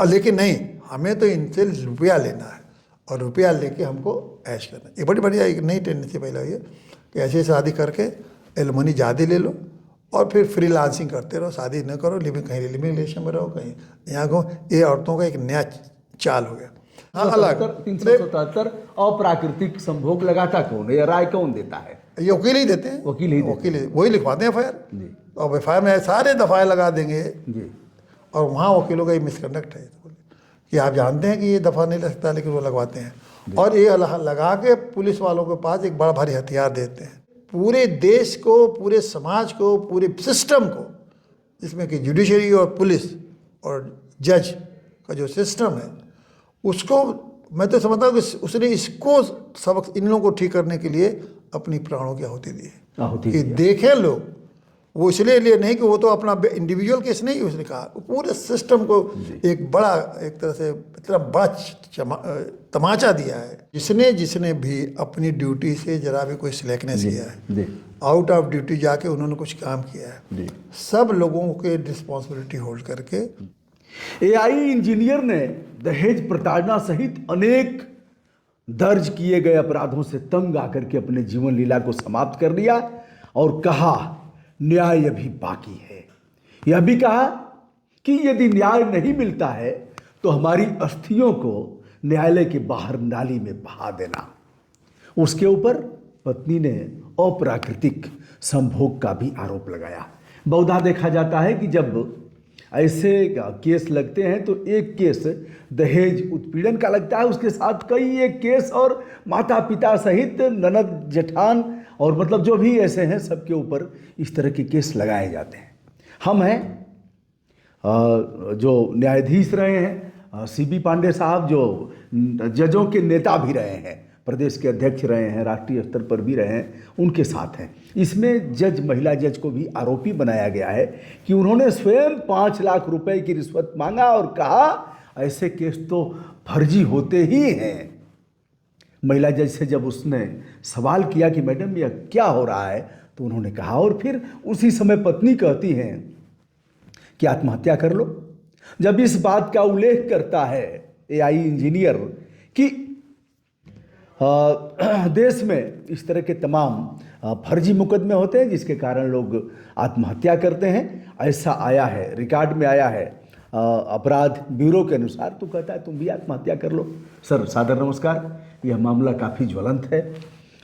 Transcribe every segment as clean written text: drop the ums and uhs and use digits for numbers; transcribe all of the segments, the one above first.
लेकिन नहीं, हमें तो इनसे रुपया लेना है और रुपया लेके हमको ऐश करना है। ये बड़ी बढ़िया एक नई टेंडेंसी पहले हुई है कि ऐसे शादी करके एलमनी ज़्यादा ले लो और फिर फ्रीलांसिंग करते रहो, शादी न करो, कहीं लिविंग रिलेशन में रहो, कहीं यहाँ को। ये औरतों का एक नया चाल हो गया। हाँ, अलग 377 अप्राकृतिक संभोग लगाता कौन है, या राय कौन देता है? ये वकील ही देते हैं, वकील वही लिखवाते हैं FIR, और FIR में सारे दफाएँ लगा देंगे जी। और वहाँ वकीलों का ये मिसकंडक्ट है कि आप जानते हैं कि ये दफ़ा नहीं लग सकता, लेकिन वो लगवाते हैं और ये लगा के पुलिस वालों के पास एक बड़ा भारी हथियार देते हैं। पूरे देश को, पूरे समाज को, पूरे सिस्टम को, जिसमें कि जुडिशरी और पुलिस और जज का जो सिस्टम है, उसको मैं तो समझता हूँ कि उसने इसको सबक इन लोगों को ठीक करने के लिए अपनी प्राणों की आहुति दी है कि देखें लोग। वो इसलिए लिए नहीं कि वो तो अपना इंडिविजुअल केस नहीं, उसने कहा पूरे सिस्टम को एक बड़ा, एक तरह से इतना बड़ा तमाचा दिया है। जिसने भी अपनी ड्यूटी से जरा भी कोई स्लैकनेस किया है, आउट ऑफ ड्यूटी जाके उन्होंने कुछ काम किया है, सब लोगों के रिस्पॉन्सिबिलिटी होल्ड करके। AI इंजीनियर ने दहेज प्रताड़ना सहित अनेक दर्ज किए गए अपराधों से तंग आकर के अपने जीवन लीला को समाप्त कर दिया और कहा न्याय अभी बाकी है। यह भी कहा कि यदि न्याय नहीं मिलता है तो हमारी अस्थियों को न्यायालय के बाहर नाली में बहा देना। उसके ऊपर पत्नी ने अप्राकृतिक संभोग का भी आरोप लगाया। बहुधा देखा जाता है कि जब ऐसे केस लगते हैं तो एक केस दहेज उत्पीड़न का लगता है, उसके साथ कई एक केस और माता पिता सहित ननद जेठान और मतलब जो भी ऐसे हैं सबके ऊपर इस तरह के केस लगाए जाते हैं। हम हैं जो न्यायाधीश रहे हैं, CB पांडे साहब जो जजों के नेता भी रहे हैं, प्रदेश के अध्यक्ष रहे हैं, राष्ट्रीय स्तर पर भी रहे हैं, उनके साथ हैं। इसमें महिला जज को भी आरोपी बनाया गया है कि उन्होंने स्वयं 5 लाख रुपए की रिश्वत मांगा और कहा ऐसे केस तो फर्जी होते ही हैं। महिला जज से जब उसने सवाल किया कि मैडम यह क्या हो रहा है, तो उन्होंने कहा, और फिर उसी समय पत्नी कहती हैं कि आत्महत्या कर लो। जब इस बात का उल्लेख करता है AI इंजीनियर कि देश में इस तरह के तमाम फर्जी मुकदमे होते हैं जिसके कारण लोग आत्महत्या करते हैं, ऐसा आया है, रिकॉर्ड में आया है अपराध ब्यूरो के अनुसार, तो कहता है तुम भी आत्महत्या कर लो। सर सादर नमस्कार। यह मामला काफ़ी ज्वलंत है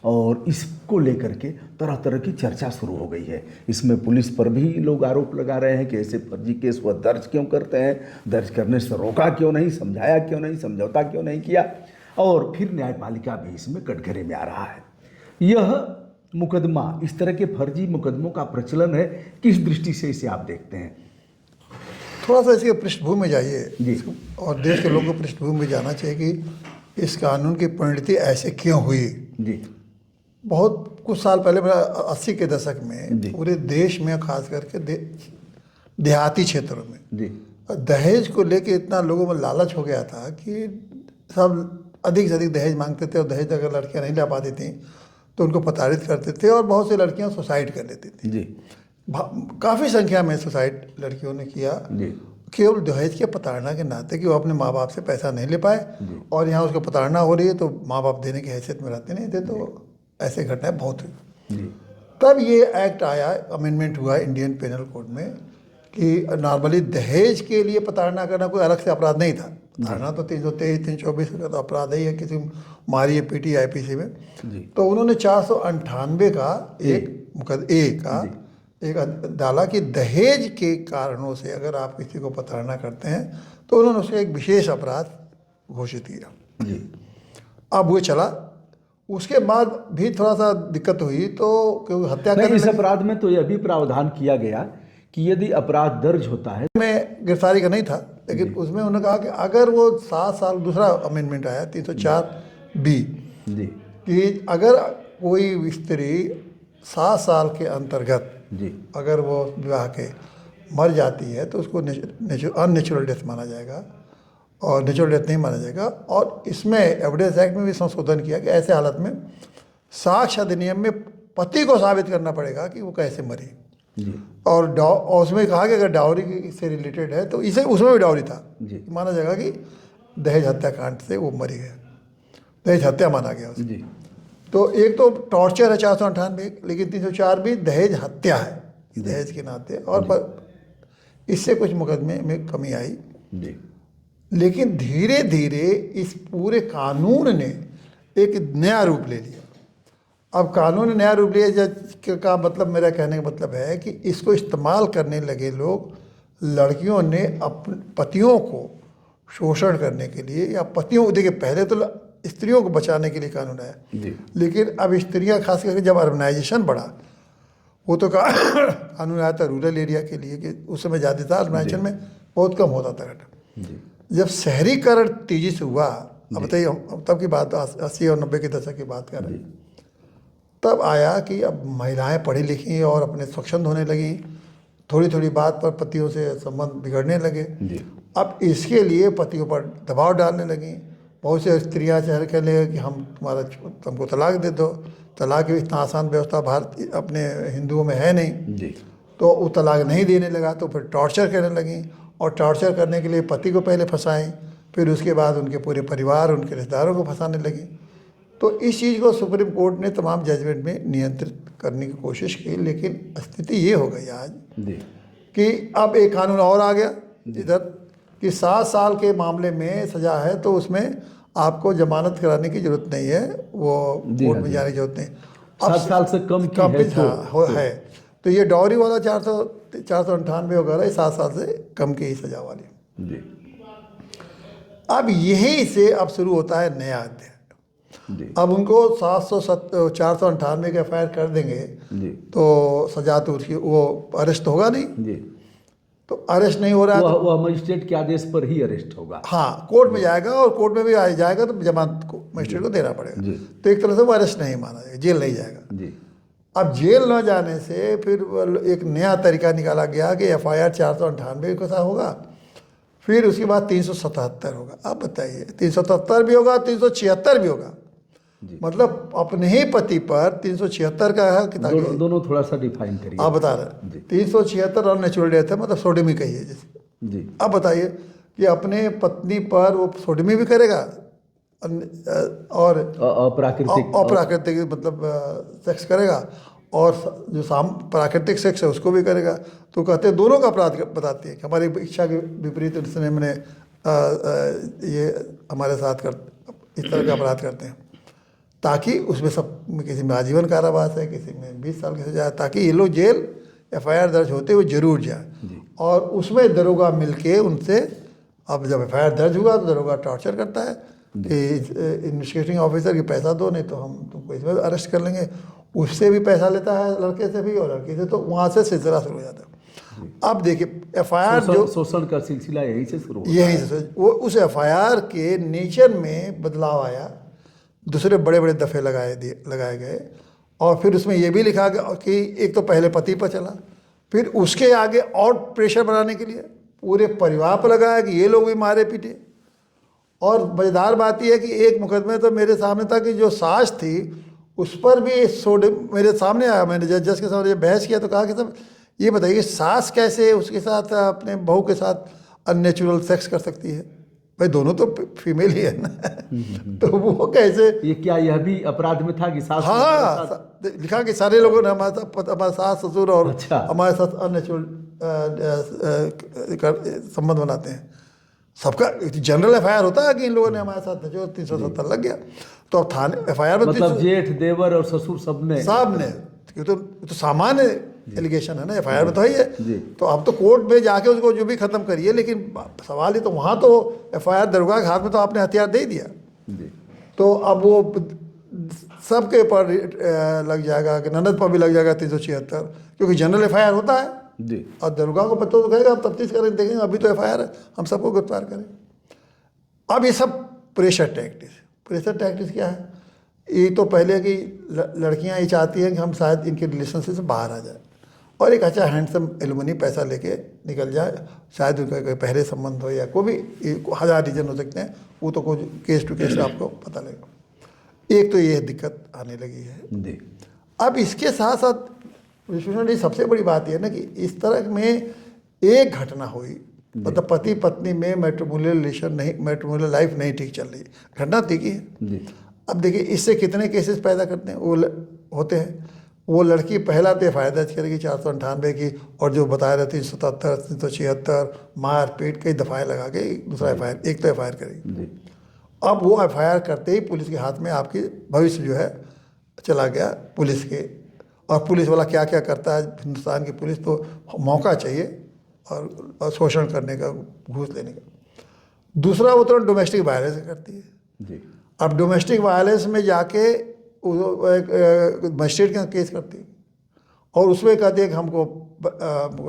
और इसको लेकर के तरह तरह की चर्चा शुरू हो गई है। इसमें पुलिस पर भी लोग आरोप लगा रहे हैं कि ऐसे फर्जी केस वह दर्ज क्यों करते हैं, दर्ज करने से रोका क्यों नहीं, समझाया क्यों नहीं, समझौता क्यों नहीं किया, और फिर न्यायपालिका भी इसमें कटघरे में आ रहा है। यह मुकदमा, इस तरह के फर्जी मुकदमों का प्रचलन है, किस दृष्टि से इसे आप देखते हैं? थोड़ा सा इसके पृष्ठभूमि में जाइए और देश के लोगों को पृष्ठभूमि में जाना चाहिए कि इस कानून की परिणति ऐसे क्यों हुई। बहुत कुछ साल पहले 80 के दशक में पूरे देश में, खास करके देहाती क्षेत्रों में दहेज को लेके इतना लोगों में लालच हो गया था कि सब अधिक से अधिक दहेज मांगते थे और दहेज अगर लड़कियां नहीं ला पाती थी तो उनको प्रताड़ित करते थे और बहुत सी लड़कियां सुसाइड कर लेती थी। काफ़ी संख्या में सुसाइड लड़कियों ने किया केवल दहेज के प्रताड़ना के नाते कि वो अपने माँ बाप से पैसा नहीं ले पाए और यहाँ उसको प्रताड़ना हो रही है तो माँ बाप देने की हैसियत में रहते नहीं थे, तो ऐसे घटनाएं बहुत हुई। तब ये एक्ट आया, अमेंडमेंट हुआ इंडियन पेनल कोड में कि नॉर्मली दहेज के लिए प्रताड़ना करना कोई अलग से अपराध नहीं था। धारणा तो 323, 324 का तो अपराध ही है, किसी मारी पीटी IPC में। तो उन्होंने 498 का एक डाला कि दहेज के कारणों से अगर आप किसी को प्रताड़ना करते हैं तो उन्होंने उसको एक विशेष अपराध घोषित किया। अब वो चला, उसके बाद भी थोड़ा सा दिक्कत हुई तो क्योंकि हत्या करने इस अपराध में तो यह भी प्रावधान किया गया कि यदि अपराध दर्ज होता है में गिरफ्तारी का नहीं था, लेकिन उसमें उन्होंने कहा कि अगर वो 7 साल, दूसरा अमेंडमेंट आया 304B कि अगर कोई स्त्री 7 साल के अंतर्गत अगर वो विवाह के मर जाती है तो उसको अननेचुरल डेथ माना जाएगा और नेचुरल डेथ नहीं माना जाएगा। और इसमें एविडेंस एक्ट में भी संशोधन किया कि ऐसे हालत में साक्ष्य अधिनियम में पति को साबित करना पड़ेगा कि वो कैसे मरी। जी और उसमें कहा कि अगर डाउरी से रिलेटेड है तो इसे उसमें भी डाउरी था। जी माना जाएगा कि दहेज हत्याकांड से वो मरी गए, दहेज हत्या माना गया उसे। जी तो एक तो टॉर्चर है 498, लेकिन 304 भी दहेज हत्या है दहेज के नाते, और पर इससे कुछ मुकदमे में कमी आई। जी लेकिन धीरे धीरे इस पूरे कानून ने एक नया रूप ले लिया। अब कानून ने नया रूप लिया का मतलब, मेरा कहने का मतलब है कि इसको इस्तेमाल करने लगे लोग, लड़कियों ने अपने पतियों को शोषण करने के लिए, या पतियों को, देखिए पहले तो स्त्रियों को बचाने के लिए कानून आया, जी लेकिन अब स्त्रियां खास करके जब अर्बनाइजेशन बढ़ा, वो तो कानून आया था रूरल एरिया के लिए, कि उस समय ज़्यादा था, अर्बनाइजेशन में बहुत कम होता था घटा। जी जब शहरीकरण तेजी से हुआ, अब बताइए तब की बात 80 और 90 के दशक की बात कर रहे हैं, तब आया कि अब महिलाएं पढ़ी लिखी और अपने स्वच्छंद होने लगी, थोड़ी थोड़ी बात पर पतियों से संबंध बिगड़ने लगे। जी अब इसके लिए पतियों पर दबाव डालने लगी। बहुत से स्त्रियां चाह के लिए कि हम तुमको तलाक दे दो। तलाक की इतना आसान व्यवस्था भारत अपने हिंदुओं में है नहीं, जी तो वो तलाक नहीं देने लगा तो फिर टॉर्चर करने लगी, और टॉर्चर करने के लिए पति को पहले फंसाएं, फिर उसके बाद उनके पूरे परिवार, उनके रिश्तेदारों को फंसाने लगी। तो इस चीज़ को सुप्रीम कोर्ट ने तमाम जजमेंट में नियंत्रित करने की कोशिश की, लेकिन स्थिति ये हो गई आज जी कि अब एक कानून और आ गया इधर कि 7 साल के मामले में सज़ा है तो उसमें आपको जमानत कराने की ज़रूरत नहीं है, वो जी, कोर्ट हाँ में जी। जाने की ज़रूरत नहीं। 7 साल से कम की है तो है तो ये डॉरी वाला 498 वगैरह 7 साल से कम की ही सज़ा वाली। जी अब यहीं से अब शुरू होता है नया अध्याय। जी अब उनको 498 के एफ कर देंगे जी तो सजा तो उसकी, वो अरेस्ट होगा नहीं, जी तो अरेस्ट नहीं हो रहा है तो वह मजिस्ट्रेट के आदेश पर ही अरेस्ट होगा। हाँ कोर्ट में जाएगा, और कोर्ट में भी आ जाएगा तो जमानत को मजिस्ट्रेट को देना पड़ेगा। जी तो एक तरह से वो अरेस्ट नहीं माना जाएगा, जेल नहीं जाएगा। जी अब जेल न जाने से फिर एक नया तरीका निकाला गया कि FIR 498 के साथ होगा, फिर उसके बाद 377 होगा। अब बताइए 377 भी होगा, 376 भी होगा, मतलब अपने ही पति पर 376 का है कि दोनों थोड़ा सा डिफाइन करिए। आप बता रहे 376 और नेचुरल डेथ है, मतलब सोडोमी कही है जैसे। जी अब बताइए कि अपने पत्नी पर वो सोडोमी भी करेगा और अप्राकृतिक मतलब सेक्स करेगा, और जो प्राकृतिक सेक्स है उसको भी करेगा। तो कहते हैं दोनों का अपराध बताती है कि हमारी इच्छा के विपरीत उसने मैंने ये हमारे साथ इस तरह का अपराध करते हैं, ताकि उसमें सब किसी में आजीवन कारावास है, किसी में 20 साल की सजा है, ताकि ये लोग जेल FIR दर्ज होते हुए जरूर जाए। और उसमें दरोगा मिलके उनसे, अब जब FIR दर्ज हुआ तो दरोगा टॉर्चर करता है कि इन्वेस्टिगेटिंग ऑफिसर की पैसा दो, नहीं तो हम तुमको इसमें अरेस्ट कर लेंगे। उससे भी पैसा लेता है, लड़के से भी और लड़की से, तो वहाँ से सिलसिला शुरू हो जाता है। अब देखिए FIR जो शोषण का सिलसिला यहीं से शुरू हुआ। यहीं से वो उस FIR के नेचर में बदलाव आया, दूसरे बड़े बड़े दफ़े लगाए गए, और फिर उसमें ये भी लिखा गया कि एक तो पहले पति पर चला, फिर उसके आगे और प्रेशर बनाने के लिए पूरे परिवार पर लगाया कि ये लोग भी मारे पीटे। और मज़ेदार बात यह है कि एक मुकदमे तो मेरे सामने था कि जो सास थी उस पर भी मेरे सामने आया, मैंने जज के सामने बहस किया तो कहा कि सब ये बताइए सास कैसे उसके साथ अपने बहू के साथ अननेचुरल सेक्स कर सकती है? भाई दोनों तो फीमेल ही है ना, तो वो कैसे? ये क्या यह भी अपराध में था कि सास? हाँ लिखा कि सारे लोगों ने हमारे सास ससुर और अच्छा। हमारे साथ अननेचुरल संबंध बनाते हैं। सबका जनरल FIR होता है कि इन लोगों ने हमारे साथ जो 370 लग गया, तो अब थाने FIR में मतलब जेठ देवर और ससुर सब ने तो सामान्य एलिगेशन है ना, FIR में तो है ही। तो अब तो कोर्ट में जाके उसको जो भी खत्म करिए, लेकिन सवाल ही तो वहाँ तो FIR दरोगा के हाथ में तो आपने हथियार दे दिया, तो अब वो सबके पर लग जाएगा कि ननद पर भी लग जाएगा 376, क्योंकि जनरल FIR होता है जी। और दरोगा को पता तो कहेगा हम तफ्तीश करें, देखेंगे अभी तो FIR है, हम सबको गिरफ्तार करें। अब ये सब प्रेशर टैक्टिस क्या है? ये तो पहले कि लड़कियां ये चाहती हैं कि हम शायद इनके रिलेशनशिप से बाहर आ जाए और एक अच्छा हैंडसम एलुमनी पैसा लेके निकल जाए, शायद उनका कोई पहले संबंध हो या कोई भी 1000 रीजन हो सकते हैं, वो तो कोई केस टू केस आपको पता लगेगा। एक तो ये दिक्कत आने लगी है। जी। अब इसके साथ साथ विश्लेषण की सबसे बड़ी बात यह है ना कि इस तरह में एक घटना हुई, मतलब पति पत्नी में मैट्रिमोनियल रिलेशन नहीं, मैट्रिमोनियल लाइफ नहीं ठीक चल रही, घटना ठीक ही है। जी अब देखिए इससे कितने केसेस पैदा करते हैं होते हैं। वो लड़की पहला तो एफ दर्ज करेगी 498 की, और जो बता रहे 377, 376 मार पीट कई दफ़ाएँ लगा के दूसरा एक तो एफ करेगी। जी अब वो एफ करते ही पुलिस के हाथ में आपकी भविष्य जो है चला गया पुलिस के। और पुलिस वाला क्या क्या करता है, हिंदुस्तान की पुलिस तो मौका चाहिए और शोषण करने का, घूस लेने का। दूसरा वो तो डोमेस्टिक वायलेंस करती है। जी अब डोमेस्टिक वायलेंस में जाके एक मजिस्ट्रेट का केस करती है और उसमें कहती है कि हमको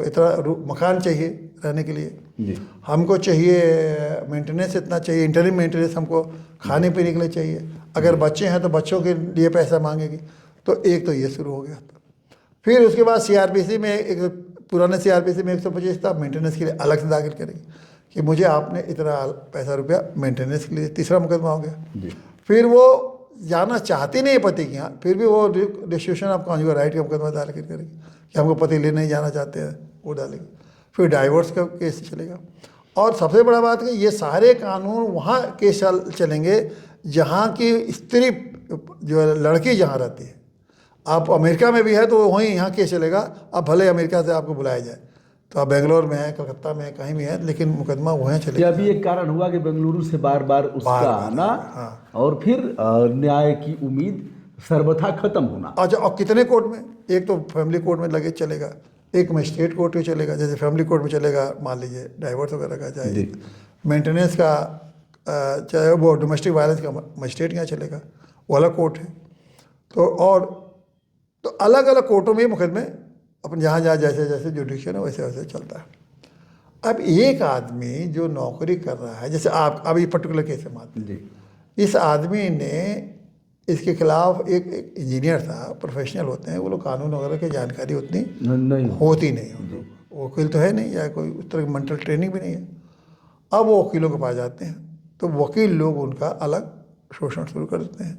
इतना मकान चाहिए रहने के लिए, जी हमको चाहिए मेंटेनेंस इतना चाहिए, इंटरिम मेंटेनेंस हमको खाने पीने के लिए चाहिए, अगर बच्चे हैं तो बच्चों के लिए पैसा मांगेगी। तो एक तो ये शुरू हो गया। फिर उसके बाद सीआरपीसी में एक पुराने सीआरपीसी में 125 था, मेंटेनेंस के लिए अलग से दाखिल करेगी कि मुझे आपने इतना पैसा रुपया मेंटेनेंस के लिए, तीसरा मुकदमा हो गया। फिर वो जाना चाहती नहीं है पति के यहाँ, फिर भी वो डिस्ट्रीब्यूशन ऑफ कॉन्जुगल राइट का मुकदमा दाखिल करेगी कि हमको पति ले नहीं जाना चाहते हैं, वो डालेगी। फिर डाइवोर्स का केस चलेगा। और सबसे बड़ा बात है कि ये सारे कानून वहाँ केस चलेंगे जहाँ की स्त्री जो लड़की जहाँ रहती है। आप अमेरिका में भी है तो वहीं यहाँ केस चलेगा। अब भले अमेरिका से आपको बुलाया जाए तो आप बेंगलोर में है, कलकत्ता में है, कहीं भी है, लेकिन मुकदमा वहीं चलेगा। यह भी एक कारण हुआ कि बेंगलुरु से बार बार उसका आना, और फिर न्याय की उम्मीद सर्वथा खत्म होना। अच्छा, और कितने कोर्ट में, एक तो फैमिली कोर्ट में लगे चलेगा, एक मजिस्ट्रेट कोर्ट में चलेगा, जैसे फैमिली कोर्ट में चलेगा मान लीजिए डाइवोर्स वगैरह का, चाहे मेंटेनेंस का, चाहे वो डोमेस्टिक वायलेंस का मजिस्ट्रेट यहाँ चलेगा, वो अलग कोर्ट है। तो अलग अलग कोर्टों में मुकदमे अपन जहाँ जहाँ जैसे जैसे जुडिशियल है वैसे वैसे चलता है। अब एक आदमी जो नौकरी कर रहा है, जैसे आप अभी पर्टिकुलर केस में आते हैं, इस आदमी ने, इसके खिलाफ एक इंजीनियर था, प्रोफेशनल होते हैं वो लोग, कानून वगैरह की जानकारी उतनी नहीं होती नहीं, वकील तो है नहीं या कोई उस तरह की मेंटल ट्रेनिंग भी नहीं है। अब वो वकीलों के पास जाते हैं तो वकील लोग उनका अलग शोषण शुरू कर देते हैं।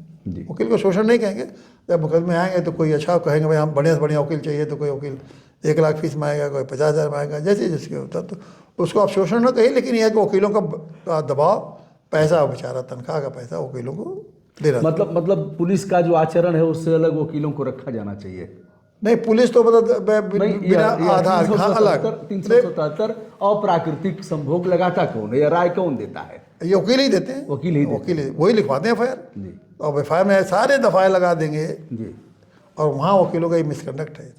वकील को शोषण नहीं कहेंगे, जब मुकदमे आएंगे तो कोई अच्छा कहेंगे भाई हम बढ़िया से बढ़िया वकील चाहिए, तो कोई वकील 1 लाख फीस मांगेगा, कोई 50,000 मांगेगा, जैसे जिसके होता। तो उसको आप शोषण न कहिए, लेकिन यह है कि वकीलों का दबाव, पैसा बेचारा, तनख्वाह का पैसा वकीलों को दे रहा। मतलब पुलिस का जो आचरण है उससे अलग वकीलों को रखा जाना चाहिए। नहीं, पुलिस तो मतलब बिना आधार अलग 377 अप्राकृतिक संभोग लगाता कौन है, या राय कौन देता है? ये वकील ही देते हैं, वकील वही लिखवाते हैं एफ और एफ में सारे दफाएँ लगा देंगे जी। और वहाँ वकीलों का ये मिसकंडक्ट है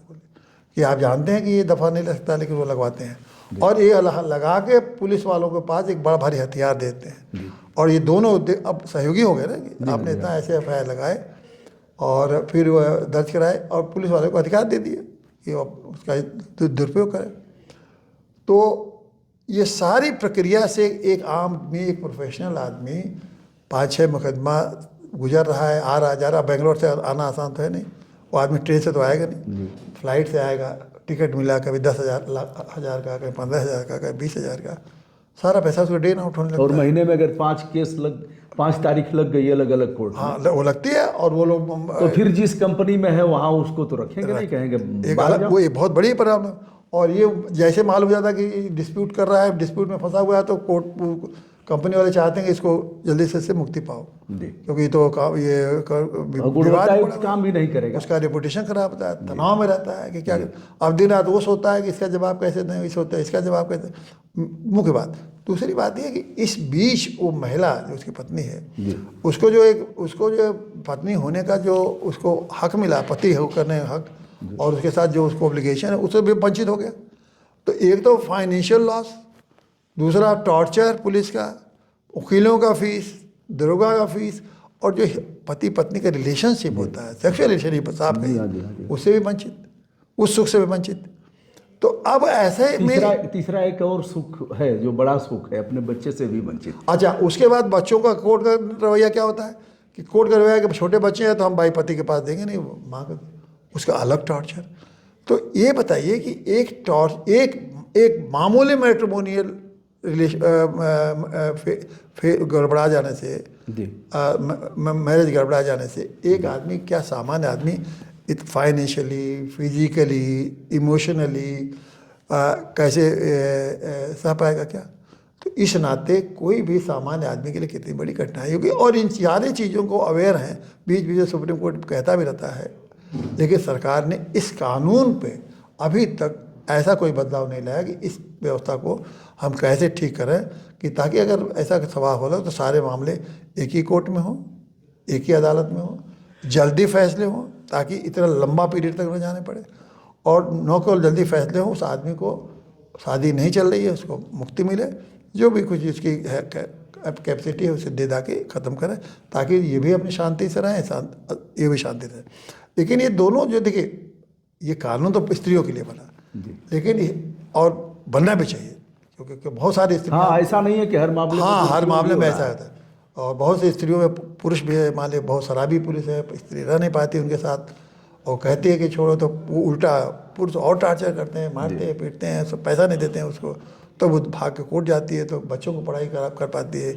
कि आप जानते हैं कि ये दफ़ा नहीं लग सकता, लेकिन वो लगवाते हैं। और ये लगा के पुलिस वालों के पास एक बड़ा भारी हथियार देते हैं। और ये दोनों अब सहयोगी हो गए ना कि आपने इतना ऐसे एफ लगाए और फिर दर्ज कराए और पुलिस वाले को अधिकार दे दिए कि उसका दुरुपयोग करें। तो ये सारी प्रक्रिया से एक आम आदमी, एक प्रोफेशनल आदमी 5-6 मुकदमा गुजर रहा है, आ रहा जा रहा। बेंगलोर से आना आसान तो है नहीं, वो आदमी ट्रेन से तो आएगा नहीं, फ्लाइट से आएगा, टिकट मिला कभी 10,000 का, कभी 15,000 का, कभी 20,000 का, सारा पैसा उसको डे आउट होने लगता है। और महीने में अगर 5 तारीख लग गई अलग अलग कोर्ट, हाँ वो लगती है। और वो लोग तो फिर जिस कंपनी में है वहाँ उसको तो रखेंगे नहीं, कहेंगे एक अलग, वो ये बहुत बड़ी प्रॉब्लम। और ये जैसे मालूम हो जाता है कि डिस्प्यूट कर रहा है, डिस्प्यूट में फंसा हुआ है, तो कोर्ट कंपनी वाले चाहते हैं कि इसको जल्दी से मुक्ति पाओ, क्योंकि ये तो काम भी नहीं करेगा, उसका रेपुटेशन खराब होता है, तनाव में रहता है कि क्या। अब दिन रात वो सोचता है कि इसका जवाब कैसे दें, इस होता है इसका जवाब कैसे। मुख्य बात। दूसरी बात यह है कि इस बीच वो महिला जो उसकी पत्नी है, उसको जो पत्नी होने का जो उसको हक मिला, पति हो करने का हक, और उसके साथ जो उसको ऑब्लिगेशन है, उससे भी वंचित हो गया। तो एक तो फाइनेंशियल लॉस, दूसरा टॉर्चर पुलिस का, वकीलों का फीस, दरोगा का फीस, और जो पति पत्नी का रिलेशनशिप होता है, सेक्सुअल रिलेशनशिप साफ है, उससे भी वंचित, उस सुख से भी वंचित। तो अब ऐसे में तीसरा एक और सुख है जो बड़ा सुख है, अपने बच्चे से भी वंचित। अच्छा, उसके बाद बच्चों का कोर्ट का रवैया क्या होता है कि कोर्ट का रवैया कि छोटे बच्चे हैं तो हम भाई पति के पास देंगे नहीं, माँ का, उसका अलग टॉर्चर। तो ये बताइए कि एक मामूली मैट्रिमोनियल गड़बड़ा जाने से, मैरिज गड़बड़ा जाने से एक आदमी, क्या सामान्य आदमी फाइनेंशियली, फिजिकली, इमोशनली कैसे सह पाएगा क्या? तो इस नाते कोई भी सामान्य आदमी के लिए कितनी बड़ी कठिनाई होगी। और इन सारी चीज़ों को अवेयर हैं, बीच बीच में सुप्रीम कोर्ट कहता भी रहता है, लेकिन सरकार ने इस कानून पे अभी तक ऐसा कोई बदलाव नहीं लाया कि इस व्यवस्था को हम कैसे ठीक करें, कि ताकि अगर ऐसा सवाल हो तो सारे मामले एक ही कोर्ट में हों, एक ही अदालत में हों, जल्दी फैसले हों, ताकि इतना लंबा पीरियड तक न जाने पड़े। और न केवल जल्दी फैसले हों, उस आदमी को शादी नहीं चल रही है उसको मुक्ति मिले, जो भी कुछ इसकी है कैपेसिटी है उसे दे दा के ख़त्म करें, ताकि ये भी अपनी शांति से रहें, ये भी शांति से। लेकिन ये दोनों जो देखिए, ये कानून तो स्त्रियों के लिए बना, लेकिन और बनना भी चाहिए, क्योंकि बहुत सारी स्त्रियाँ, हाँ, ऐसा नहीं है कि हर मामले में, हाँ, हर मामले में हो रहा ऐसा होता है। और बहुत सी स्त्रियों में पुरुष भी है, मान लीजिए बहुत शराबी पुरुष है, स्त्री रह नहीं पाती उनके साथ, और कहती है कि छोड़ो, तो वो उल्टा पुरुष और टार्चर करते हैं, मारते हैं, पीटते हैं, सब पैसा नहीं देते हैं उसको, तो वो भाग के कोर्ट जाती है, तो बच्चों को पढ़ाई खराब कर पाती है।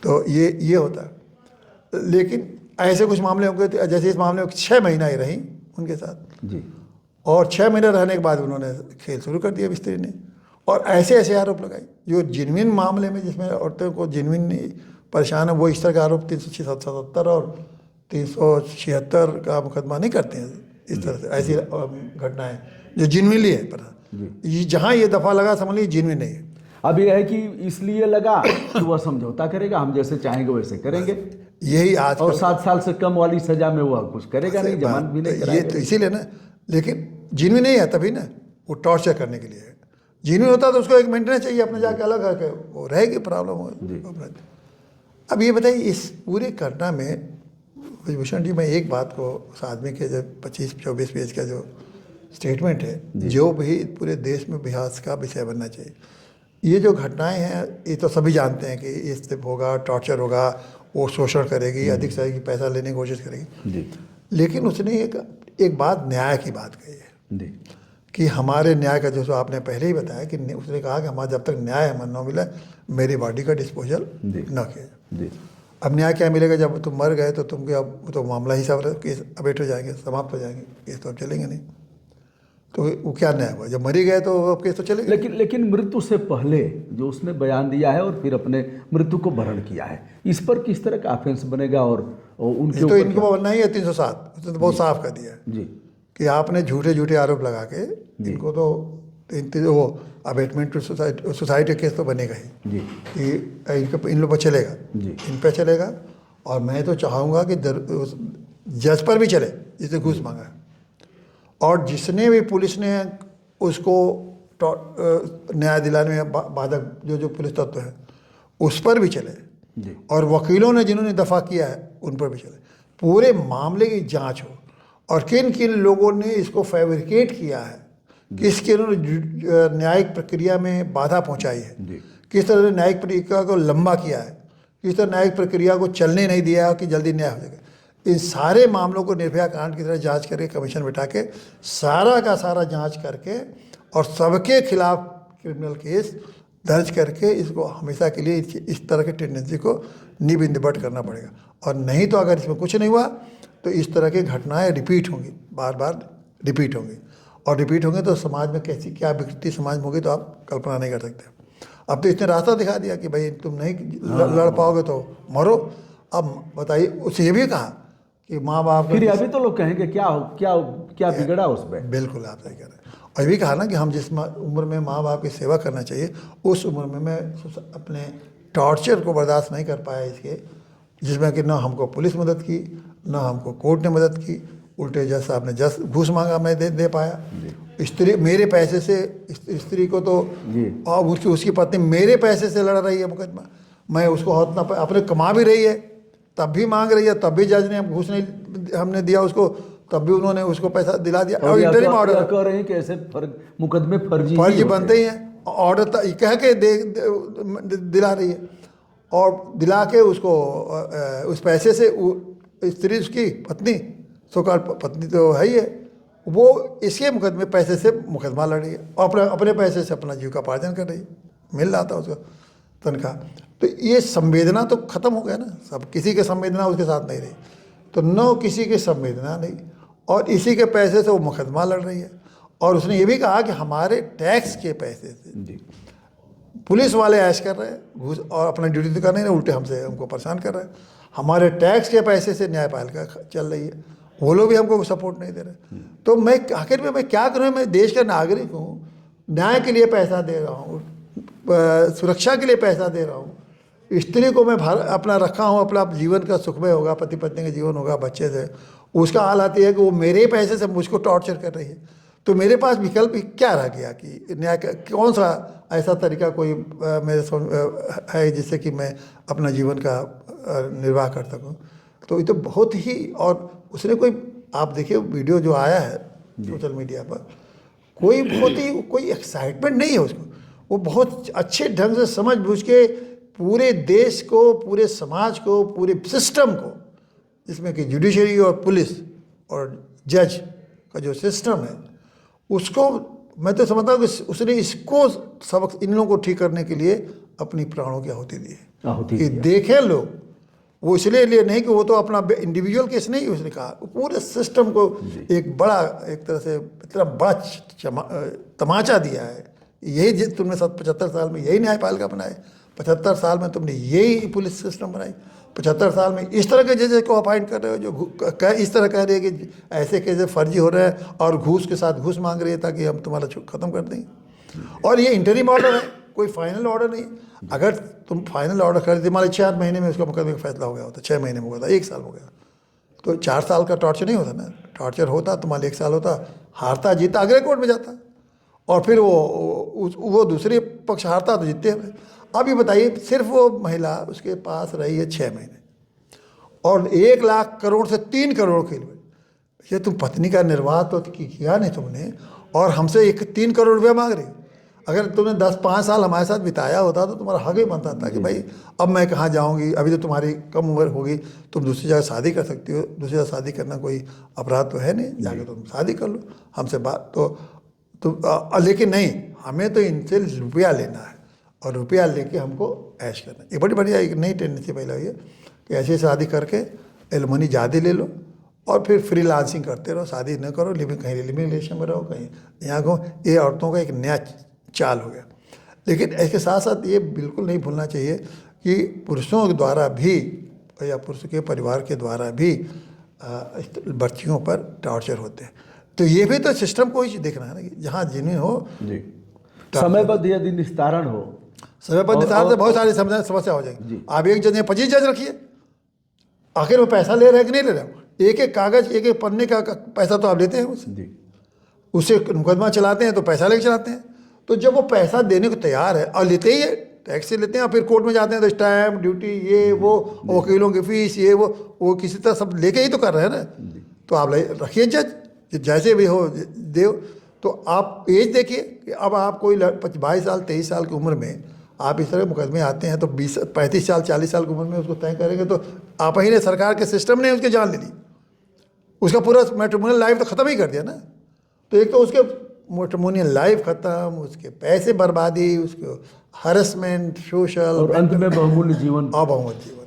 तो ये होता है। लेकिन ऐसे कुछ मामले होंगे, जैसे इस मामले में 6 महीना ही रही उनके साथ जी, और 6 महीने रहने के बाद उन्होंने खेल शुरू कर दिया स्त्री ने, और ऐसे ऐसे आरोप लगाए जो जिनविन मामले में, जिसमें औरतों को जिनविन परेशान है, वो इस तरह का आरोप 377 और 376 का मुकदमा नहीं करते हैं। इस तरह से ऐसी घटनाएं जो जिनविनली है, पर ये जहाँ ये दफ़ा लगा समझ लीजिए जिनविन नहीं है। अब यह है कि इसलिए लगा कि वह समझौता करेगा, हम जैसे चाहेंगे वैसे करेंगे, यही आज और 7 साल से कम वाली सजा में वह कुछ करेगा नहीं, जमानत भी नहीं ये कराएगा। तो इसीलिए ना, लेकिन जिनविन नहीं है तभी ना, वो टॉर्चर करने के लिए है। जिनविन होता तो उसको एक मेंटेनेंस चाहिए अपने, जाके अलग करके वो रहेगी प्रॉब्लम हो। अब ये बताइए, इस पूरे घटना में भूषण जी, मैं एक बात को, उस आदमी के जो 25-24 पेज का जो स्टेटमेंट है, जो भी पूरे देश में अभ्यास का विषय बनना चाहिए। ये जो घटनाएं हैं, ये तो सभी जानते हैं कि इससे होगा, टॉर्चर होगा, वो शोषण करेगी, अधिक से अधिक पैसा लेने की कोशिश करेगी जी, लेकिन उसने एक बात न्याय की बात कही है जी, कि हमारे न्याय का, जो आपने पहले ही बताया कि उसने कहा कि हमारा जब तक न्याय हमें न मिले, मेरी बॉडी का डिस्पोजल न किया जाए। जी, अब न्याय क्या मिलेगा? जब तुम मर गए तो तुमके अब तो मामला ही सब केस अबेट हो जाएंगे, समाप्त हो जाएंगे, केस तो अब चलेंगे नहीं। तो वो क्या न्याय हुआ? जब मरी गए तो अब केस तो चलेगा। लेकिन मृत्यु से पहले जो उसने बयान दिया है और फिर अपने मृत्यु को वर्ण किया है, इस पर किस तरह का ऑफेंस बनेगा? और उनके तो ऊपर इनको बनना ही है 307, उसने तो बहुत साफ कर दिया है जी, कि आपने झूठे आरोप लगा के इनको तो वो अबेटमेंट टू सोसाइटी केस तो बनेगा ही जी, कि इन लोग पर चलेगा, जी, इन पर चलेगा। और मैं तो चाहूँगा कि जज पर भी चले जिसने घूस मांगा है, और जिसने भी पुलिस ने उसको न्याय दिलाने में बाधक जो पुलिस तत्व है उस पर भी चले, जी, और वकीलों ने जिन्होंने दफा किया है उन पर भी चले। पूरे मामले की जांच हो, और किन किन लोगों ने इसको फैब्रिकेट किया है, किस किन न्यायिक प्रक्रिया में बाधा पहुंचाई है, किस तरह से न्यायिक प्रक्रिया को लंबा किया है, किस तरह न्यायिक प्रक्रिया को चलने नहीं दिया है कि जल्दी न्याय हो जाएगा। इन सारे मामलों को निर्भया कांड की तरह जांच करके कमीशन बिठा के सारा का सारा जांच करके और सबके खिलाफ क्रिमिनल केस दर्ज करके इसको हमेशा के लिए इस तरह की टेंडेंसी को निबट करना पड़ेगा। और नहीं तो अगर इसमें कुछ नहीं हुआ तो इस तरह की घटनाएं रिपीट होंगी, बार बार रिपीट होंगी, और रिपीट होंगे तो समाज में कैसी क्या विकृति समाज में होगी तो आप कल्पना नहीं कर सकते। अब तो इसने रास्ता दिखा दिया कि भाई तुम नहीं लड़ पाओगे तो मरो। अब बताइए, उसे ये भी कहा कि माँ बाप, फिर अभी तो लोग कहेंगे क्या क्या क्या बिगड़ा उसमें। बिल्कुल आप सही कह रहे हैं। और ये भी कहा ना कि हम जिस उम्र में माँ बाप की सेवा करना चाहिए उस उम्र में मैं अपने टॉर्चर को बर्दाश्त नहीं कर पाया इसके, जिसमें कि ना हमको पुलिस मदद की, ना हमको कोर्ट ने मदद की, उल्टे जज साहब ने घूस मांगा, मैं दे पाया। स्त्री मेरे पैसे से, स्त्री को तो, और उसकी पत्नी मेरे पैसे से लड़ रही है मुकदमा, मैं उसको अपने कमा भी रही है तब भी मांग रही है, तब भी जज ने घूस नहीं हमने दिया उसको, तब भी उन्होंने उसको पैसा दिला दिया। और इंटरिम ऑर्डर कह रहे हैं कि ऐसे मुकदमे फर्जी बनते ही हैं, ऑर्डर कह के दिला रही है, और दिला के उसको उस पैसे से स्त्री, उसकी पत्नी, सोकाल पत्नी तो है ही है, वो इसके मुकदमे पैसे से मुकदमा लड़ रही है और अपने पैसे से अपना जीविकोपार्जन कर रही है, मिल रहा था उसको तनख्वाह। तो ये संवेदना तो खत्म हो गया ना, सब किसी के संवेदना उसके साथ नहीं रही, तो न किसी की संवेदना नहीं और इसी के पैसे से वो मुकदमा लड़ रही है। और उसने ये भी कहा कि हमारे टैक्स के पैसे से जी पुलिस वाले ऐश कर रहे हैं घूस, और अपना ड्यूटी तो कर नहीं रहे, उल्टे हमको परेशान कर रहे हैं। हमारे टैक्स के पैसे से न्यायपालिका चल रही है, वो लोग भी हमको सपोर्ट नहीं दे रहे। तो मैं आखिर में मैं क्या करूँ? मैं देश का नागरिक हूँ, न्याय के लिए पैसा दे रहा हूँ, सुरक्षा के लिए पैसा दे रहा हूँ, स्त्री को मैं अपना रखा हूँ, अपना जीवन का सुखमय होगा, पति पत्नी का जीवन होगा बच्चे से, उसका हाल आती है कि वो मेरे ही पैसे से मुझको टॉर्चर कर रही है। तो मेरे पास विकल्प क्या रह गया कि न्याय का कौन सा ऐसा तरीका कोई मेरे है जिससे कि मैं अपना जीवन का निर्वाह कर सकूं? तो ये तो बहुत ही, और उसने कोई, आप देखिए वीडियो जो आया है सोशल मीडिया पर, कोई बहुत ही कोई एक्साइटमेंट नहीं है उसको, वो बहुत अच्छे ढंग से समझ बूझ के पूरे देश को, पूरे समाज को, पूरे सिस्टम को, जिसमें कि जुडिशरी और पुलिस और जज का जो सिस्टम है, उसको मैं तो समझता हूँ कि उसने इसको सबक, इन लोगों को ठीक करने के लिए अपनी प्राणों की आहुति दी है कि देखें लोग। वो इसलिए लिए नहीं कि वो तो अपना इंडिविजुअल केस नहीं, उसने कहा पूरे सिस्टम को एक बड़ा, एक तरह से इतना बड़ा तमाचा दिया है। यही तुमने 75 साल में यही न्यायपालिका बनाए, 75 साल में तुमने यही पुलिस सिस्टम बनाई, 75 साल में इस तरह के जजेस को अपॉइंट कर रहे हो जो इस तरह कह रहे हैं कि ऐसे कैसे फर्जी हो रहे हैं और घूस के साथ घूस मांग रही है ताकि हम तुम्हारा ख़त्म कर दें। और ये इंटरिम ऑर्डर है, कोई फाइनल ऑर्डर नहीं। अगर तुम फाइनल ऑर्डर कर देते, मान लो 4 महीने में उसका मुकदमे का फैसला हो गया होता, 6 महीने में हो गया था, 1 साल हो गया, तो 4 साल का टॉर्चर नहीं होता ना। टॉर्चर होता तो मान लो 1 साल होता, हारता जीता अगले कोर्ट में जाता, और फिर वो दूसरे पक्ष हारता तो जीतते हैं। अब ये बताइए, सिर्फ वो महिला उसके पास रही है 6 महीने और 1 लाख करोड़ से 3 करोड़ के लिए, ये तुम पत्नी का निर्वाह तो किया नहीं तुमने, और हमसे 3 करोड़ रुपया मांग रही। अगर तुमने 10-5 साल हमारे साथ बिताया होता तो तुम्हारा हक ही बनता था कि भाई अब मैं कहाँ जाऊँगी, अभी तो तुम्हारी कम उम्र होगी, तुम दूसरी जगह शादी कर सकती हो, दूसरी जगह शादी करना कोई अपराध तो है नहीं, जाके तुम शादी कर लो हमसे बात तो लेकिन नहीं, हमें तो इनसे रुपया लेना है और रुपया लेके हमको ऐश करना है। ये बड़ी बढ़िया एक नई टेंडेंसी पहले हुई है कि ऐसी शादी करके एलमनी ज़्यादा ले लो और फिर फ्रीलांसिंग करते रहो, शादी न करो, कहीं लिविंग रिलेशन में रहो, कहीं यहाँ को। ये औरतों का एक नया चाल हो गया। लेकिन इसके साथ साथ ये बिल्कुल नहीं भूलना चाहिए कि पुरुषों के द्वारा भी या पुरुष के परिवार के द्वारा भी बच्चियों पर टॉर्चर होते हैं। तो ये भी तो सिस्टम को ही देखना है ना कि जहाँ जिन्हें हो जी समयबद्ध यदि निस्तारण हो, समयबद्ध निस्तारण से बहुत सारी समस्या हो जाएगी। आप एक जज 25 जज रखिए, आखिर वो पैसा ले रहे हैं कि नहीं ले रहे हो? एक एक कागज, एक एक पन्ने का पैसा तो आप लेते हैं उससे मुकदमा चलाते हैं तो पैसा लेके चलाते हैं। तो जब वो पैसा देने को तैयार है और लेते ही है, टैक्स से लेते हैं, और फिर कोर्ट में जाते हैं तो स्टैम्प ड्यूटी ये वो, वकीलों की फीस ये वो किसी तरह सब लेके ही तो कर रहे हैं ना। तो आप रखिए जज जैसे भी हो देव। तो आप एज देखिए कि अब आप कोई 22 साल 23 साल की उम्र में आप इस तरह मुकदमे आते हैं तो 35 साल 40 साल की उम्र में उसको तय करेंगे तो आप ही ने, सरकार के सिस्टम ने उसकी जान ले ली, उसका पूरा मैट्रिमोनियल लाइफ तो ख़त्म ही कर दिया ना। तो एक तो उसके मैट्रिमोनियल लाइफ ख़त्म, उसके पैसे बर्बादी, उसको हरेसमेंट, सोशल, और अंत में बहुमूल्य जीवन, बहुमूल्य जीवन।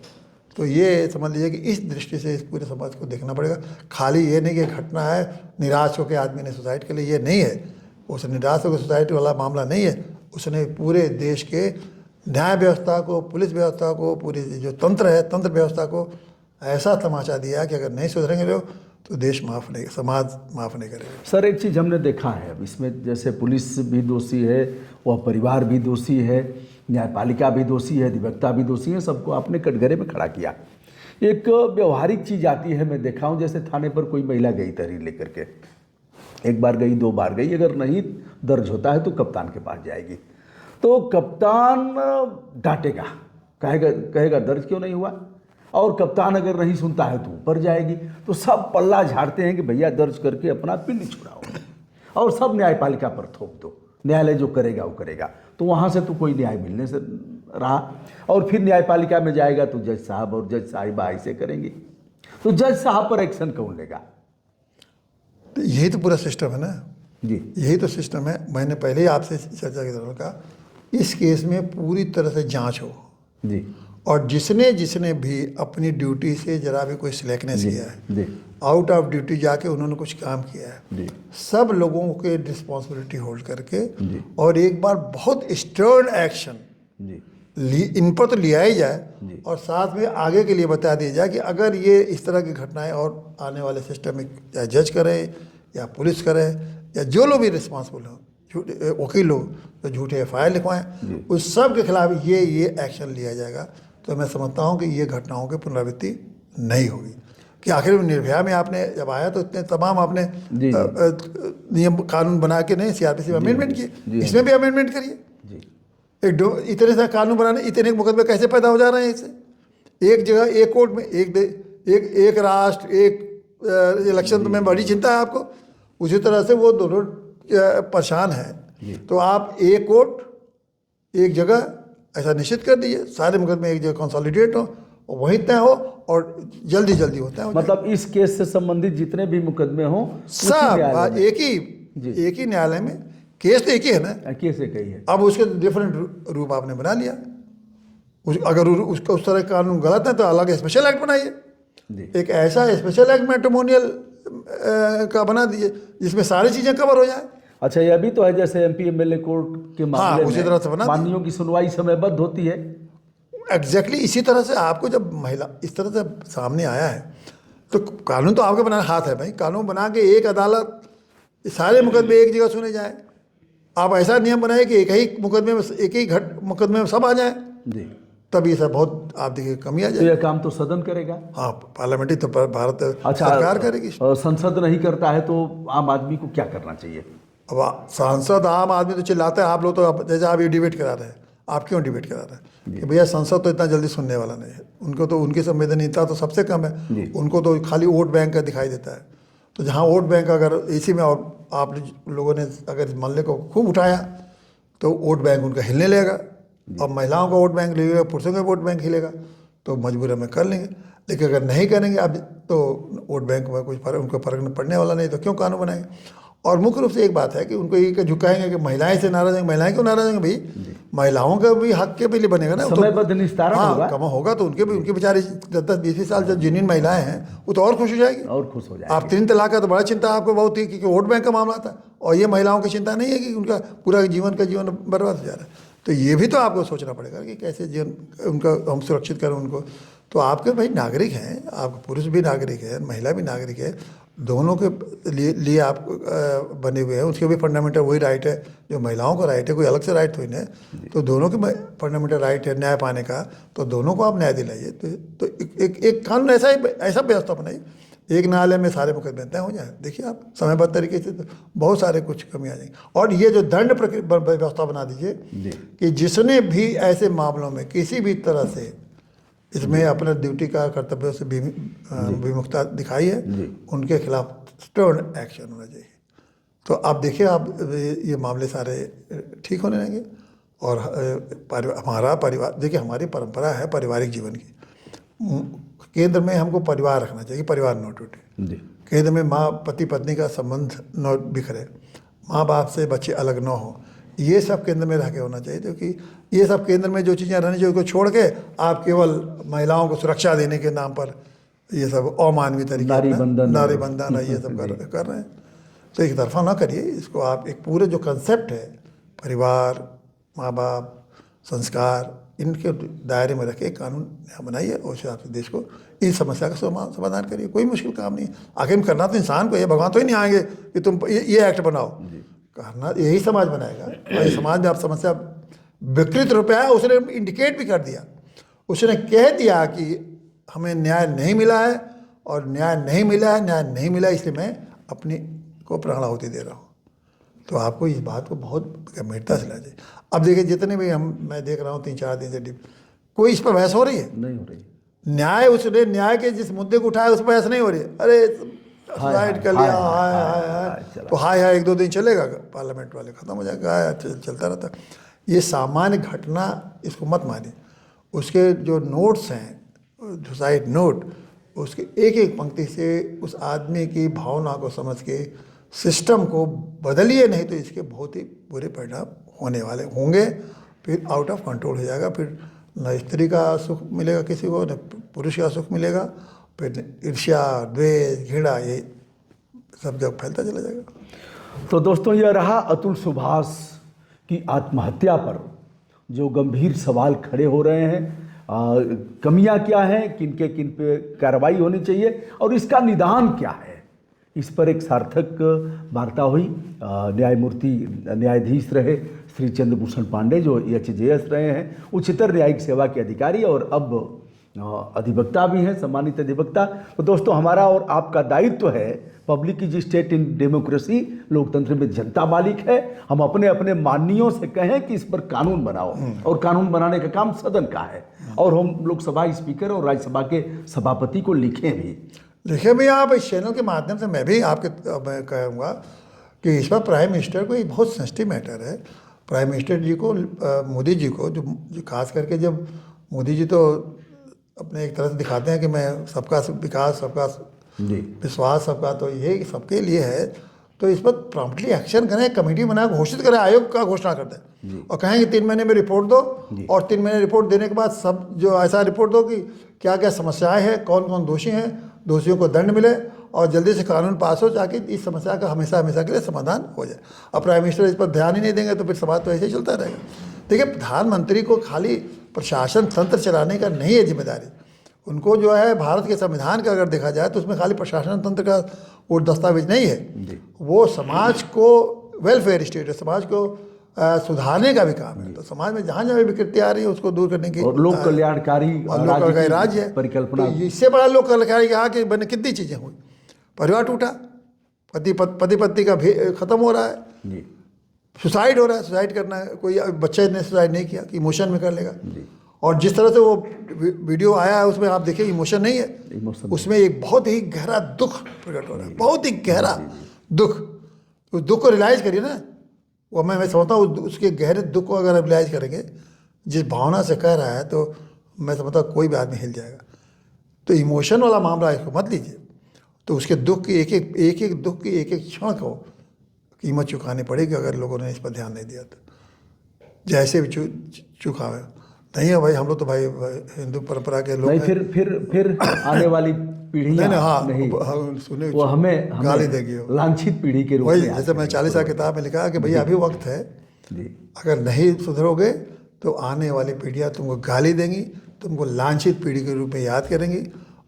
तो ये समझ लीजिए कि इस दृष्टि से इस पूरे समाज को देखना पड़ेगा। खाली ये नहीं कि घटना है निराश होकर आदमी ने सुसाइड के लिए, ये नहीं है, उस निराश होकर सुसाइड वाला मामला नहीं है। उसने पूरे देश के न्याय व्यवस्था को, पुलिस व्यवस्था को, पूरी जो तंत्र है, तंत्र व्यवस्था को ऐसा तमाचा दिया कि अगर नहीं सुधरेंगे लोग तो देश माफ़ नहीं, समाज माफ़ नहीं करेगा। सर एक चीज़ हमने देखा है अब इसमें, जैसे पुलिस भी दोषी है, वह परिवार भी दोषी है, न्यायपालिका भी दोषी है, अधिवक्ता भी दोषी है, सबको आपने कटघरे में खड़ा किया। एक व्यवहारिक चीज़ आती है, मैं देखा हूँ, जैसे थाने पर कोई महिला गई तहरीर लेकर के, 1 बार गई 2 बार गई, अगर नहीं दर्ज होता है तो कप्तान के पास जाएगी। तो कप्तान डांटेगा, कहेगा दर्ज क्यों नहीं हुआ, और कप्तान अगर नहीं सुनता है तो ऊपर जाएगी। तो सब पल्ला झाड़ते हैं कि भैया दर्ज करके अपना पिंड छुड़ाओ और सब न्यायपालिका पर थोप दो, न्यायालय जो करेगा वो करेगा। तो वहाँ से तो कोई न्याय मिलने से रहा, और फिर न्यायपालिका में जाएगा तो जज साहब और जज साहिबा ऐसे करेंगे, तो जज साहब पर एक्शन कौन लेगा? तो यही तो पूरा सिस्टम है ना जी, यही तो सिस्टम है। मैंने पहले ही आपसे चर्चा के दौरान कहा, इस केस में पूरी तरह से जांच हो जी, और जिसने जिसने भी अपनी ड्यूटी से जरा भी कोई स्लैकनेस किया है, जी आउट ऑफ ड्यूटी जाके उन्होंने कुछ काम किया है, जी सब लोगों के रिस्पॉन्सिबिलिटी होल्ड करके जी और एक बार बहुत स्टर्न एक्शन जी इन पर तो लिया ही जाए जी। और साथ में आगे के लिए बता दिया जाए कि अगर ये इस तरह की घटनाएं और आने वाले सिस्टम में या जज करें या पुलिस करे या जो लोग भी रिस्पॉन्सिबल हो, झूठे वकील लोग तो झूठे FIR लिखवाएं, उस सब के खिलाफ ये एक्शन लिया जाएगा। तो मैं समझता हूँ कि ये घटनाओं की पुनरावृत्ति नहीं होगी। कि आखिर में निर्भया में आपने जब आया तो इतने तमाम आपने जी, नियम कानून बना के नहीं CRPC में अमेंडमेंट किए, इसमें भी अमेंडमेंट करिए। इतने सारे कानून बनाने, इतने मुकदमे कैसे पैदा हो जा रहे हैं इससे? एक जगह एक कोर्ट में एक राष्ट्र एक इलेक्शन, तो में बड़ी चिंता है आपको। उसी तरह से वो दोनों परेशान हैं। तो आप एक कोर्ट एक जगह ऐसा निश्चित कर दीजिए, सारे मुकदमे एक जगह कंसोलिडेट हो और वहीं तय हो और जल्दी जल्दी होता है। मतलब इस केस से संबंधित जितने भी मुकदमे हों सब एक ही न्यायालय में, केस तो एक ही है ना, केस एक ही है। अब उसके डिफरेंट रूप आपने बना लिया। अगर उसका उस तरह का कानून गलत है तो अलग स्पेशल एक्ट बनाइए। एक ऐसा स्पेशल एक्ट मैट्रिमोनियल का बना दीजिए जिसमें सारी चीजें कवर हो जाए। अच्छा, यह भी तो है जैसे MP MLA कोर्ट के मामले उसी तरह से बना मामलों की सुनवाई समयबद्ध होती है। एग्जैक्टली इसी तरह से आपको जब महिला इस तरह से सामने आया है तो कानून तो आपके बनाना हाथ है भाई। कानून बना के एक अदालत सारे मुकदमे एक जगह सुने जाए। आप ऐसा नियम बनाए कि एक ही मुकदमे में मुकदमे में सब आ जाए, जी, तब ये सब बहुत आप देखिए कमी आ तो जाए। यह काम तो सदन करेगा। हाँ, पार्लियामेंट्री तो भारत अच्छा, सरकार करेगी। संसद नहीं करता है तो आम आदमी को क्या करना चाहिए? अब सांसद आम आदमी तो चिल्लाते हैं, आप लोग तो जैसे आप ये डिबेट करा रहे हैं, आप क्यों डिबेट करा रहे हैं कि भैया संसद तो इतना जल्दी सुनने वाला नहीं है। उनको तो उनकी संवेदनशीलता तो सबसे कम है। उनको तो खाली वोट बैंक का दिखाई देता है। तो जहाँ वोट बैंक अगर इसी में और आप लोगों ने अगर इस मामले को खूब उठाया तो वोट बैंक उनका हिलने लगेगा। और महिलाओं का वोट बैंक लगेगा, पुरुषों का वोट बैंक हिलेगा, तो मजबूरन में कर लेंगे। लेकिन अगर नहीं करेंगे अब तो वोट बैंक में कुछ उनको फर्क पड़ने वाला नहीं, तो क्यों कानून बनाएंगे। और मुख्य रूप से एक बात है कि उनको ये झुकाएंगे कि महिलाएं से नाराज हैं। महिलाएं क्यों नाराज हैं भाई? महिलाओं का भी हक के लिए बनेगा ना, समयबद्ध निस्तारण होगा। कम होगा तो उनके बेचारे 10-20 साल जब जिन महिलाएं हैं वो तो और खुश हो जाएगी, और खुश हो जाएगी। आप 3 तलाक का तो बड़ा चिंता आपको बहुत थी क्योंकि वोट बैंक का मामला था, और ये महिलाओं की चिंता नहीं है कि उनका पूरा जीवन बर्बाद हो जा रहा है। तो ये भी तो आपको सोचना पड़ेगा कि कैसे जीवन उनका हम सुरक्षित करें उनको। तो आपके भाई नागरिक हैं, आप पुरुष भी नागरिक है, महिला भी नागरिक है, दोनों के लिए आप बने हुए हैं। उसके भी फंडामेंटल वही राइट है जो महिलाओं का राइट है, कोई अलग से राइट थोड़ी नहीं है। तो दोनों के फंडामेंटल राइट है न्याय पाने का, तो दोनों को आप न्याय दिलाइए। तो एक कानून ऐसा व्यवस्था बनाइए, एक न्यायालय में सारे मुकदमे तय हो जाए। देखिए आप समयबद्ध तरीके से तो बहुत सारे कुछ कमी आ जाएंगी। और ये जो दंड व्यवस्था बना दीजिए कि जिसने भी ऐसे मामलों में किसी भी तरह से इसमें अपने ड्यूटी का कर्तव्यों से विमुखता दिखाई है, उनके खिलाफ स्टर्न एक्शन होना चाहिए। तो आप देखिए, आप ये मामले सारे ठीक होने लगेंगे। और हमारा परिवार, देखिए हमारी परंपरा है पारिवारिक जीवन की, केंद्र में हमको परिवार रखना चाहिए, परिवार न टूटे। केंद्र में माँ पति पत्नी का संबंध न बिखरे, माँ बाप से बच्चे अलग न हो, ये सब केंद्र में रह के होना चाहिए। क्योंकि ये सब केंद्र में जो चीज़ें रहनी चाहिए उसको छोड़ के आप केवल महिलाओं को सुरक्षा देने के नाम पर ये सब अमानवीय तरीके नारी बंधन ये सब कर रहे हैं। तो एक तरफा ना करिए इसको। आप एक पूरे जो कंसेप्ट है परिवार, माँ बाप, संस्कार, इनके दायरे में रख के कानून बनाइए और उस हिसाब से देश को इस समस्या का समाधान करिए। कोई मुश्किल काम नहीं है। आखिर में करना तो इंसान को, ये भगवान तो ही नहीं आएंगे कि तुम ये एक्ट बनाओ। करना यही समाज बनाएगा। और ये समाज में आप समस्या विकृत रूप है, उसने इंडिकेट भी कर दिया, उसने कह दिया कि हमें न्याय नहीं मिला है और न्याय नहीं मिला इसलिए मैं अपनी को प्राणाहुति दे रहा हूँ। तो आपको इस बात को बहुत गंभीरता से लेना चाहिए। अब देखिए जितने भी मैं देख रहा हूँ 3-4 दिन से कोई इस पर बहस हो रही है? नहीं हो रही। उसने न्याय के जिस मुद्दे को उठाया उस पर बहस नहीं हो रही है। अरे सुसाइड कर लिया, हाय तो हाय 1-2 दिन चलेगा, पार्लियामेंट वाले खत्म हो जाएगा, चलता रहता। ये सामान्य घटना, इसको मत मानिए। उसके जो नोट्स हैं, सुसाइड नोट, उसके एक पंक्ति से उस आदमी की भावना को समझ के सिस्टम को बदलिए, नहीं तो इसके बहुत ही बुरे परिणाम होने वाले होंगे। फिर आउट ऑफ कंट्रोल हो जाएगा। फिर न स्त्री का सुख मिलेगा किसी को, न पुरुष का सुख मिलेगा। फिर ईर्ष्या, द्वेष, घृणा, ये सब जब फैलता चला जाएगा। तो दोस्तों, यह रहा अतुल सुभाष की आत्महत्या पर जो गंभीर सवाल खड़े हो रहे हैं। कमियां क्या हैं, किन पे कार्रवाई होनी चाहिए और इसका निदान क्या है, इस पर एक सार्थक वार्ता हुई। न्यायाधीश रहे श्री चंद्रभूषण पांडे, जो HJS रहे हैं, उच्चतर न्यायिक सेवा के अधिकारी, और अब अधिवक्ता भी हैं, सम्मानित अधिवक्ता। तो दोस्तों, हमारा और आपका दायित्व है, public is state in democracy, लोकतंत्र में जनता मालिक है। हम अपने अपने माननीयों से कहें कि इस पर कानून बनाओ, और कानून बनाने का काम सदन का है, और हम लोकसभा स्पीकर और राज्यसभा के सभापति को लिखें भी। देखिए भैया, आप इस चैनल के माध्यम से मैं भी मैं कहूँगा कि इस पर प्राइम मिनिस्टर को एक बहुत सेंसिटिव मैटर है। प्राइम मिनिस्टर जी को, मोदी जी को, जो खास करके जब मोदी जी तो अपने एक तरह से दिखाते हैं कि मैं सबका विकास, सबका विश्वास, सबका, तो ये सबके लिए है, तो इस पर प्रॉम्प्टली एक्शन करें, कमेटी बना घोषित करें, आयोग का घोषणा कर दें और कहें कि 3 महीने में रिपोर्ट दो, और 3 महीने रिपोर्ट देने के बाद सब जो ऐसा रिपोर्ट दो कि क्या क्या समस्याएं हैं, कौन कौन दोषी हैं, दोषियों को दंड मिले और जल्दी से कानून पास हो, ताकि इस समस्या का हमेशा हमेशा के लिए समाधान हो जाए। अब प्राइम मिनिस्टर इस पर ध्यान ही नहीं देंगे तो फिर समाज तो ऐसे ही चलता रहेगा। देखिए, प्रधानमंत्री को खाली प्रशासन तंत्र चलाने का नहीं है जिम्मेदारी, उनको जो है भारत के संविधान का अगर देखा जाए तो उसमें खाली प्रशासन तंत्र का वो दस्तावेज नहीं है, वो समाज को वेलफेयर स्टेट है, समाज को सुधारने का भी काम है। तो समाज में जहाँ जहाँ भी विकृति आ रही है उसको दूर करने की, और लोक कल्याणकारी राज्य है परिकल्पना। तो इससे बड़ा लोक कल्याणकारी कहा कि बने कितनी चीज़ें हुई। परिवार टूटा, पति पत्नी का खत्म हो रहा है, सुसाइड हो रहा है, सुसाइड करना है, कोई बच्चे ने सुसाइड नहीं किया कि इमोशन में कर लेगा। और जिस तरह से वो वीडियो आया है उसमें आप देखिए इमोशन नहीं है, उसमें एक बहुत ही गहरा दुख प्रकट हो रहा है, बहुत ही गहरा दुख। उस दुख को रियलाइज करिए ना, वो मैं समझता हूँ उसके गहरे दुख को अगर रियलाइज करेंगे, जिस भावना से कह रहा है, तो मैं समझता हूँ कोई भी आदमी हिल जाएगा। तो इमोशन वाला मामला इसको मत लीजिए, तो उसके दुख की एक दुख की एक क्षण को कीमत चुकानी पड़ेगी अगर लोगों ने इस पर ध्यान नहीं दिया तो। जैसे भी चुकावे नहीं है भाई, हम लोग तो भाई हिंदू परंपरा के लोग हैं। फिर आने वाली पीढ़ियां नहीं, सुने वो हमें गाली देगी, लांछित पीढ़ी के रूप में। जैसे मैं 40 साल किताब में लिखा कि भैया अभी वक्त है, अगर नहीं सुधरोगे तो आने वाली पीढ़ियां तुमको गाली देंगी, तुमको लांछित पीढ़ी के रूप में याद करेंगी,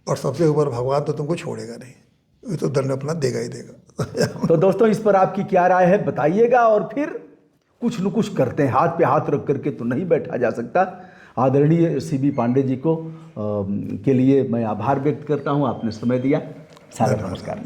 और सबसे ऊपर भगवान तो तुमको छोड़ेगा नहीं, ये तो दंड अपना देगा ही देगा। तो दोस्तों, इस पर आपकी क्या राय है बताइएगा, और फिर कुछ न कुछ करते हैं। हाथ पे हाथ रख करके तो नहीं बैठा जा सकता। आदरणीय CB पांडे जी को के लिए मैं आभार व्यक्त करता हूं, आपने समय दिया। सादर नमस्कार।